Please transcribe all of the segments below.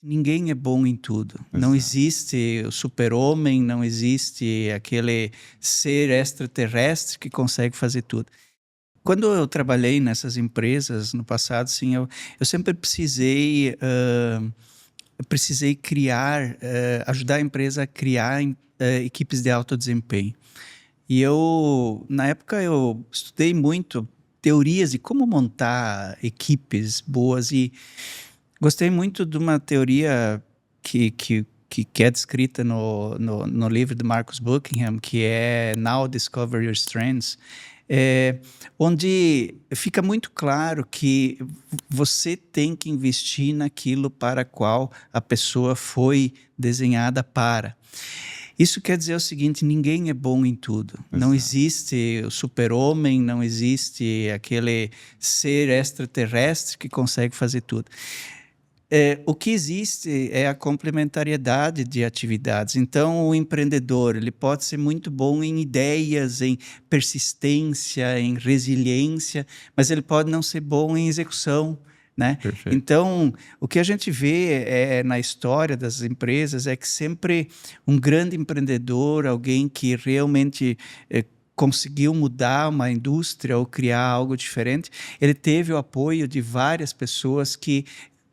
Ninguém é bom em tudo. Não Exato. existe o super-homem, não existe aquele ser extraterrestre que consegue fazer tudo. Quando eu trabalhei nessas empresas no passado, sim, eu sempre precisei criar, ajudar a empresa a criar equipes de alto desempenho. E na época, eu estudei muito teorias de como montar equipes boas e gostei muito de uma teoria que é descrita no livro de Marcus Buckingham, que é Now Discover Your Strengths, onde fica muito claro que você tem que investir naquilo para qual a pessoa foi desenhada para. Isso quer dizer o seguinte: ninguém é bom em tudo. Exato. Não existe o super-homem, não existe aquele ser extraterrestre que consegue fazer tudo. O que existe é a complementariedade de atividades. Então, o empreendedor ele pode ser muito bom em ideias, em persistência, em resiliência, mas ele pode não ser bom em execução, né? Perfeito. Então, o que a gente vê na história das empresas é que sempre um grande empreendedor, alguém que realmente conseguiu mudar uma indústria ou criar algo diferente, ele teve o apoio de várias pessoas que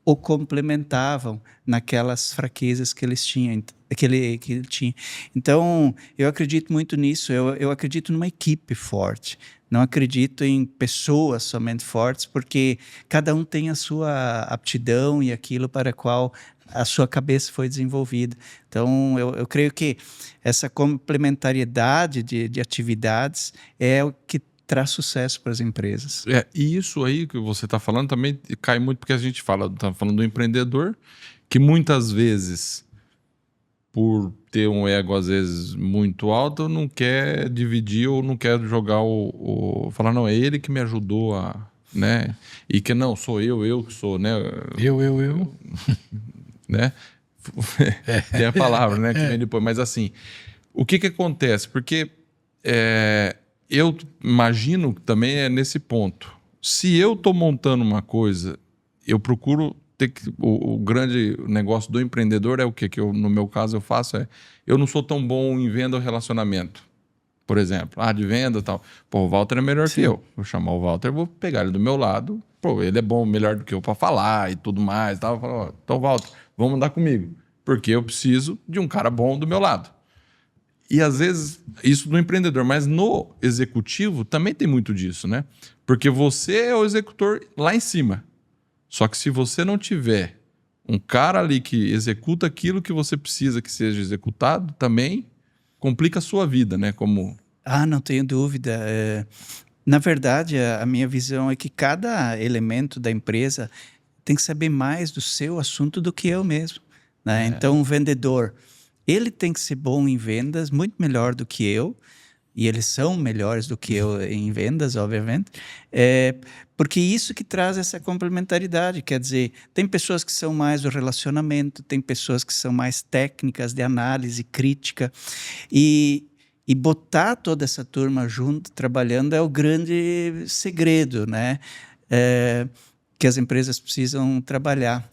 o complementavam naquelas fraquezas que eles tinham, que ele tinha. Então, eu acredito muito nisso. Eu acredito numa equipe forte. Não acredito em pessoas somente fortes, porque cada um tem a sua aptidão e aquilo para a qual a sua cabeça foi desenvolvida. Então, eu creio que essa complementariedade de atividades é o que traz sucesso para as empresas. E isso aí que você está falando também cai muito porque a gente está falando do empreendedor que muitas vezes, por ter um ego às vezes muito alto, não quer dividir ou não quer jogar falar, não, é ele que me ajudou a, né? E que não, sou eu que sou, né? Eu. Né? Tem a palavra, né? Que vem depois. Mas assim, o que acontece? Porque eu imagino que também é nesse ponto. Se eu estou montando uma coisa, eu procuro ter que... O grande negócio do empreendedor é o quê? Que no meu caso eu faço eu não sou tão bom em venda ou relacionamento. Por exemplo, de venda e tal. Pô, o Walter é melhor que eu. Vou chamar o Walter, vou pegar ele do meu lado. Pô, ele é bom, melhor do que eu para falar e tudo mais. Tal. Então, Walter, vamos andar comigo. Porque eu preciso de um cara bom do meu lado. E às vezes, isso no empreendedor, mas no executivo também tem muito disso, né? Porque você é o executor lá em cima. Só que se você não tiver um cara ali que executa aquilo que você precisa que seja executado, também complica a sua vida, né? Não tenho dúvida. Na verdade, a minha visão é que cada elemento da empresa tem que saber mais do seu assunto do que eu mesmo, né? Então, um vendedor, ele tem que ser bom em vendas, muito melhor do que eu, e eles são melhores do que eu em vendas, obviamente, porque isso que traz essa complementaridade. Quer dizer, tem pessoas que são mais do relacionamento, tem pessoas que são mais técnicas de análise crítica, e botar toda essa turma junto, trabalhando, é o grande segredo, né? Que as empresas precisam trabalhar.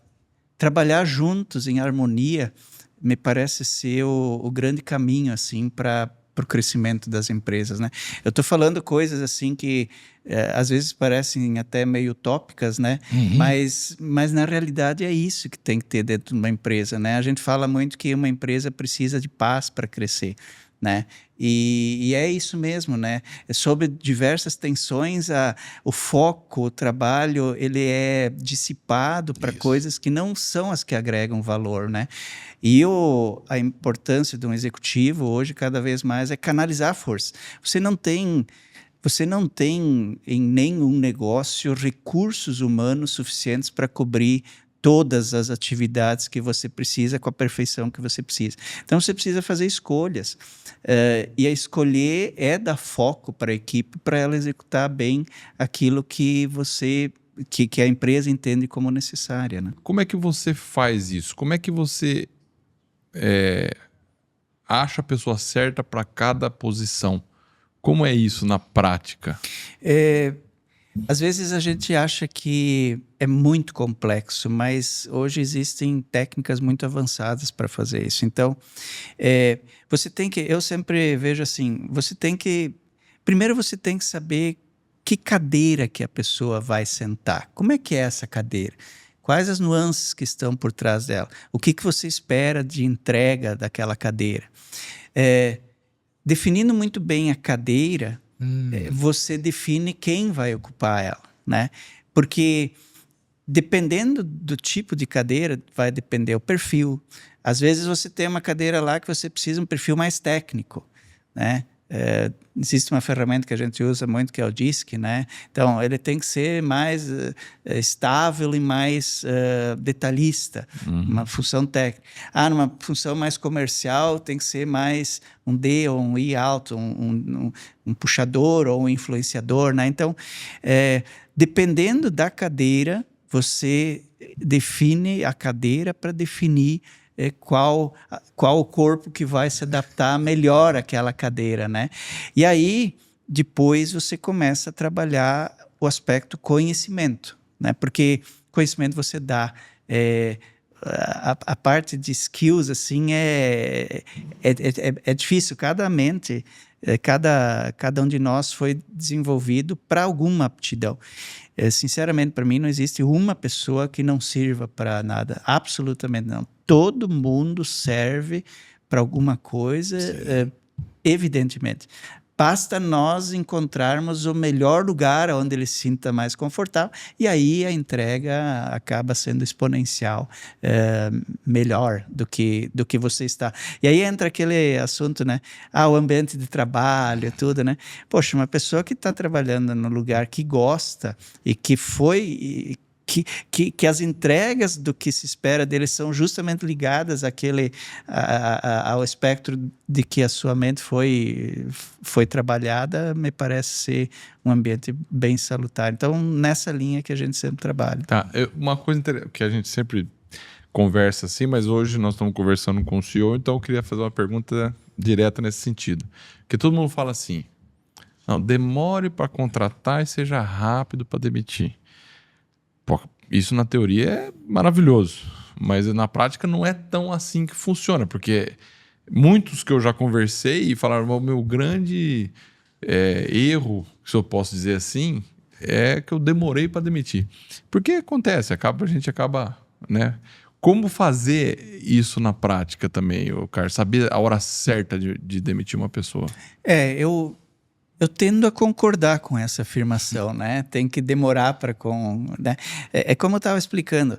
Trabalhar juntos, em harmonia, me parece ser o grande caminho assim, para o crescimento das empresas, né? Eu estou falando coisas assim que às vezes parecem até meio utópicas, né? Uhum. Mas na realidade é isso que tem que ter dentro de uma empresa, né? A gente fala muito que uma empresa precisa de paz para crescer, né? E é isso mesmo, né? Sob diversas tensões, o foco, o trabalho, ele é dissipado para coisas que não são as que agregam valor, né? E a importância de um executivo hoje, cada vez mais, é canalizar a força. Você não tem em nenhum negócio recursos humanos suficientes para cobrir todas as atividades que você precisa com a perfeição que você precisa. Então, você precisa fazer escolhas. E a escolher é dar foco para a equipe, para ela executar bem aquilo que a empresa entende como necessária, né? Como é que você faz isso? Como é que você acha a pessoa certa para cada posição? Como é isso na prática? Às vezes a gente acha que é muito complexo, mas hoje existem técnicas muito avançadas para fazer isso. Então, você tem que, eu sempre vejo assim, primeiro você tem que saber que cadeira que a pessoa vai sentar. Como é que é essa cadeira? Quais as nuances que estão por trás dela? O que você espera de entrega daquela cadeira? Definindo muito bem a cadeira, você define quem vai ocupar ela, né? Porque dependendo do tipo de cadeira, vai depender o perfil. Às vezes você tem uma cadeira lá que você precisa de um perfil mais técnico, né? Existe uma ferramenta que a gente usa muito que é o DISC, né? Então ele tem que ser mais estável e mais detalhista, uma função técnica. Numa função mais comercial tem que ser mais um D ou um I alto, um puxador ou um influenciador, né? Então, dependendo da cadeira, você define a cadeira para definir qual o corpo que vai se adaptar melhor àquela cadeira, né? E aí, depois você começa a trabalhar o aspecto conhecimento, né? Porque conhecimento você dá. A parte de skills, assim, é difícil. Cada mente, cada um de nós foi desenvolvido para alguma aptidão. Sinceramente, para mim, não existe uma pessoa que não sirva para nada. Absolutamente não. Todo mundo serve para alguma coisa, evidentemente. Basta nós encontrarmos o melhor lugar onde ele se sinta mais confortável e aí a entrega acaba sendo exponencial, melhor do que você está. E aí entra aquele assunto, né? O ambiente de trabalho e tudo, né? Poxa, uma pessoa que está trabalhando no lugar que gosta e que foi... Que as entregas do que se espera deles são justamente ligadas ao espectro de que a sua mente foi trabalhada, me parece ser um ambiente bem salutar. Então, nessa linha que a gente sempre trabalha. Tá, uma coisa que a gente sempre conversa assim, mas hoje nós estamos conversando com o senhor, então eu queria fazer uma pergunta direta nesse sentido. Porque todo mundo fala assim, não, demore para contratar e seja rápido para demitir. Isso na teoria é maravilhoso, mas na prática não é tão assim que funciona, porque muitos que eu já conversei falaram, o meu grande erro, se eu posso dizer assim, é que eu demorei para demitir. Porque acontece, a gente acaba, né? Como fazer isso na prática também, Carlos? Saber a hora certa de demitir uma pessoa? Eu tendo a concordar com essa afirmação, né? Tem que demorar para... né? Como eu estava explicando,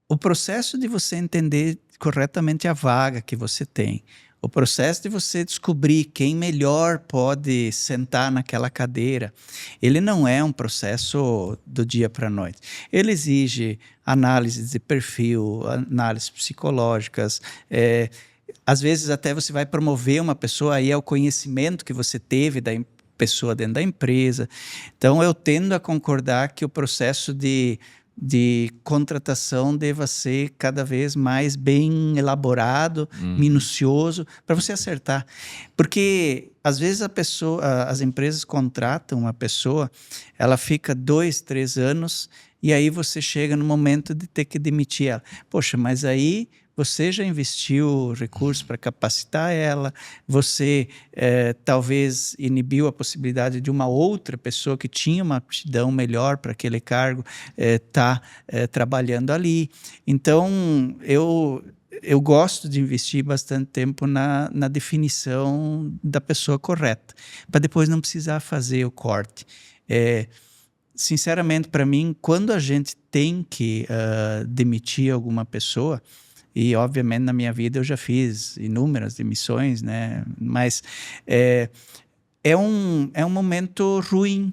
o processo de você entender corretamente a vaga que você tem, o processo de você descobrir quem melhor pode sentar naquela cadeira, ele não é um processo do dia para a noite. Ele exige análise de perfil, análises psicológicas, às vezes até você vai promover uma pessoa, aí é o conhecimento que você teve da pessoa dentro da empresa. Então, eu tendo a concordar que o processo de contratação deva ser cada vez mais bem elaborado, minucioso, para você acertar. Porque, às vezes, as empresas contratam uma pessoa, ela fica 2, 3 anos, e aí você chega no momento de ter que demitir ela. Poxa, mas aí... você já investiu recursos para capacitar ela, você talvez inibiu a possibilidade de uma outra pessoa que tinha uma aptidão melhor para aquele cargo estar trabalhando ali. Então, eu gosto de investir bastante tempo na definição da pessoa correta, para depois não precisar fazer o corte. Sinceramente, para mim, quando a gente tem que demitir alguma pessoa, e, obviamente, na minha vida eu já fiz inúmeras demissões, né? Mas é um momento ruim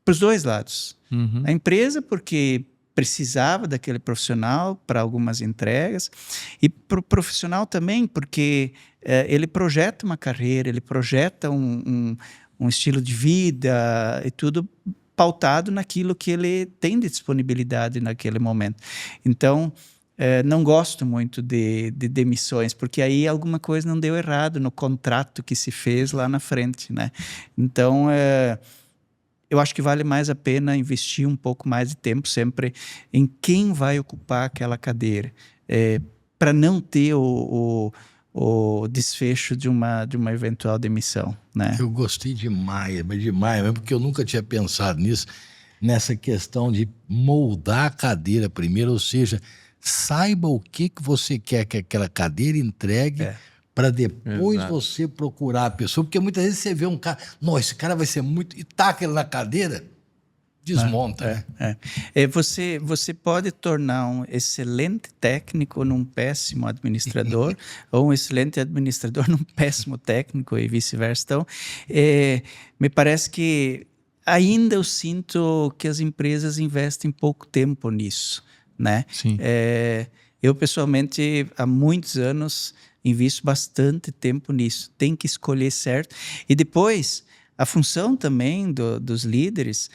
para os dois lados. A empresa, porque precisava daquele profissional para algumas entregas, e para o profissional também, porque ele projeta uma carreira, ele projeta um estilo de vida e tudo pautado naquilo que ele tem de disponibilidade naquele momento. Então... não gosto muito de demissões, porque aí alguma coisa não deu errado no contrato que se fez lá na frente, né? Então, eu acho que vale mais a pena investir um pouco mais de tempo sempre em quem vai ocupar aquela cadeira, para não ter o desfecho de uma eventual demissão, né? Eu gostei demais, mas demais, mesmo porque eu nunca tinha pensado nisso, nessa questão de moldar a cadeira primeiro, ou seja, saiba o que você quer que aquela cadeira entregue, para depois você procurar a pessoa, porque muitas vezes você vê um cara, nossa, esse cara vai ser muito, e taca ele na cadeira, desmonta. Você pode tornar um excelente técnico num péssimo administrador, ou um excelente administrador num péssimo técnico e vice-versa. Então, me parece que ainda eu sinto que as empresas investem pouco tempo nisso, né? Sim. Eu, pessoalmente, há muitos anos, invisto bastante tempo nisso. Tem que escolher certo. E depois, a função também dos líderes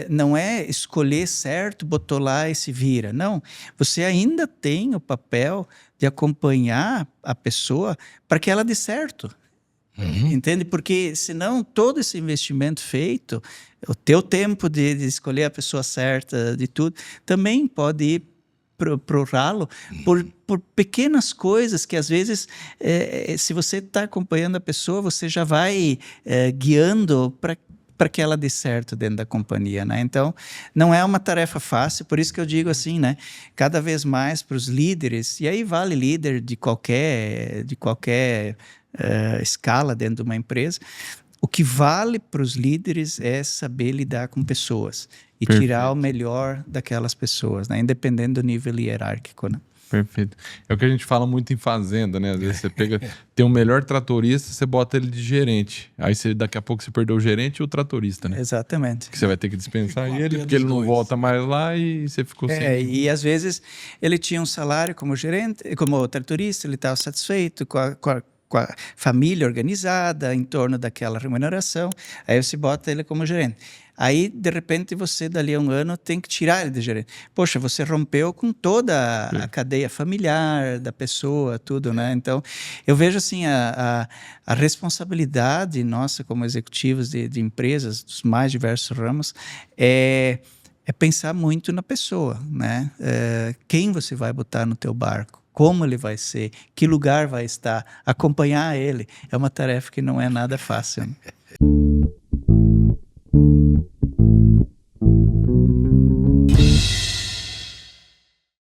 não é escolher certo, botou lá e se vira. Não, você ainda tem o papel de acompanhar a pessoa para que ela dê certo. Entende? Porque senão todo esse investimento feito, o teu tempo de escolher a pessoa certa, de tudo, também pode ir pro ralo por pequenas coisas que às vezes, se você está acompanhando a pessoa, você já vai guiando para que ela dê certo dentro da companhia, né? Então, não é uma tarefa fácil, por isso que eu digo assim, né? Cada vez mais para os líderes, e aí vale líder de qualquer escala dentro de uma empresa, o que vale para os líderes é saber lidar com pessoas e tirar o melhor daquelas pessoas, né? Independente do nível hierárquico, né? Perfeito. É o que a gente fala muito em fazenda, né? Às vezes você tem o melhor tratorista, você bota ele de gerente. Aí daqui a pouco você perdeu o gerente e o tratorista, né? Exatamente. Que você vai ter que dispensar ele, porque ele não volta mais lá e você ficou sem. E às vezes ele tinha um salário como gerente, como tratorista, ele estava satisfeito com a família organizada em torno daquela remuneração, aí você bota ele como gerente. Aí, de repente, você, dali a um ano, tem que tirar ele de gerente. Poxa, você rompeu com toda a cadeia familiar da pessoa, tudo, né? Então, eu vejo, assim, a responsabilidade nossa como executivos de empresas dos mais diversos ramos é pensar muito na pessoa, né? Quem você vai botar no teu barco? Como ele vai ser, que lugar vai estar, acompanhar ele, é uma tarefa que não é nada fácil. Né?